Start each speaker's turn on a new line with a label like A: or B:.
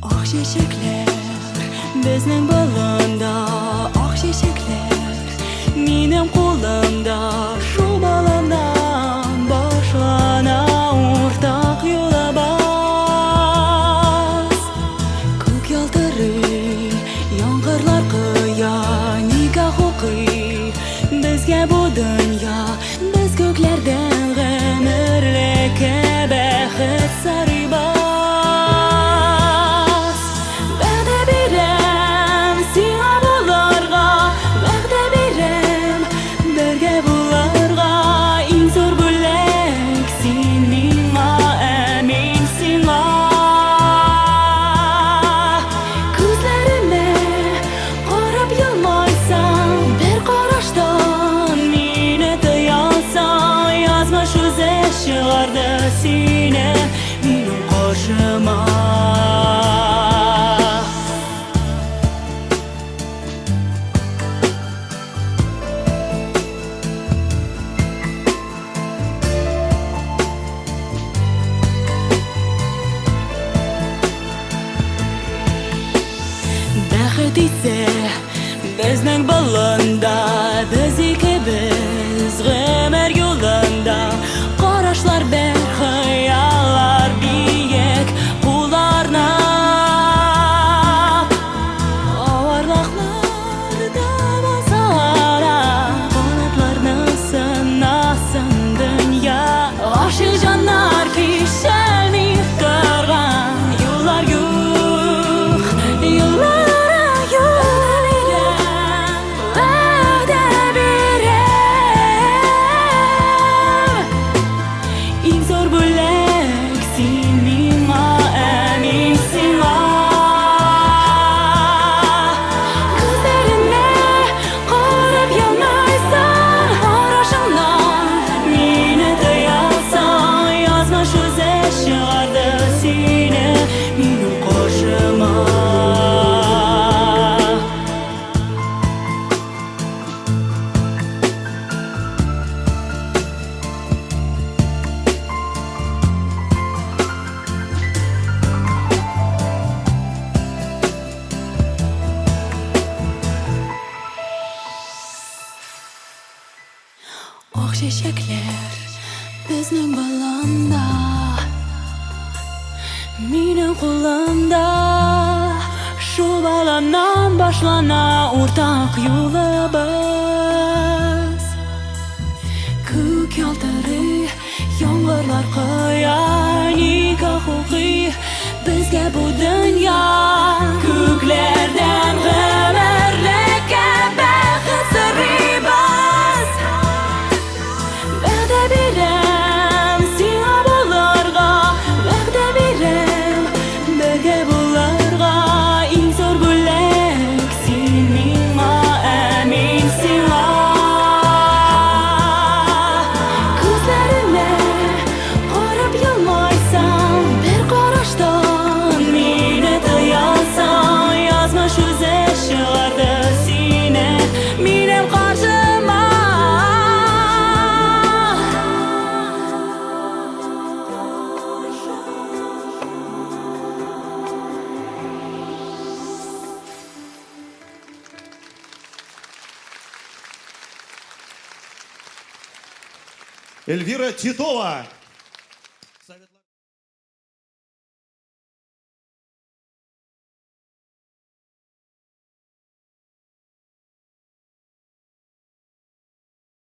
A: Ақ шешеклер біздің балында, ақ шешеклер менің қолымда, шу баламнан башлана ортақ юлабас. Көк ялтыры яңғырлар қыя, никах оқи бізге бұл дүния. Біз көклерден ғұмірлікке бақыт сарыйбас. Шығарды сені менің қошыма. Бақыт ise біздің балында, біз екеуміз ғұмыр жолында. Қарашлар бер, хыяллар биік қоларна, ауырлықларда басара, қанатларны сынасын дүния. Ғашық жандар кешелмей тұрған юллар юқ, юллар юқ. Вәғдә берем, ең зор бөлек сен миңа, әминсің ба. Көздеріме қарап елмайсың, арашыңнан мені тыясың. Язмыш өзі шығарды сені менің қошыма. Ақ шешеклер біздің баламда, менің қолымда, шу баламнан башлана ортақ юлыбыз. Көк ялтыры яңғырлар қыя, никах оқи бізге бұл дүния. Көклерден ғұмірлікке бақыт сарыйбас. Вәғдә берем сиңа боларға, вәғдә берем бірге боларға. Ең зор бөлек сен миңа, әминсің ба. Көздеріме қарап елмайсың, бір қараштан мені тыясың. Язмыш өзі шығарды сені менің қаржыма.
B: Эльвира Титова.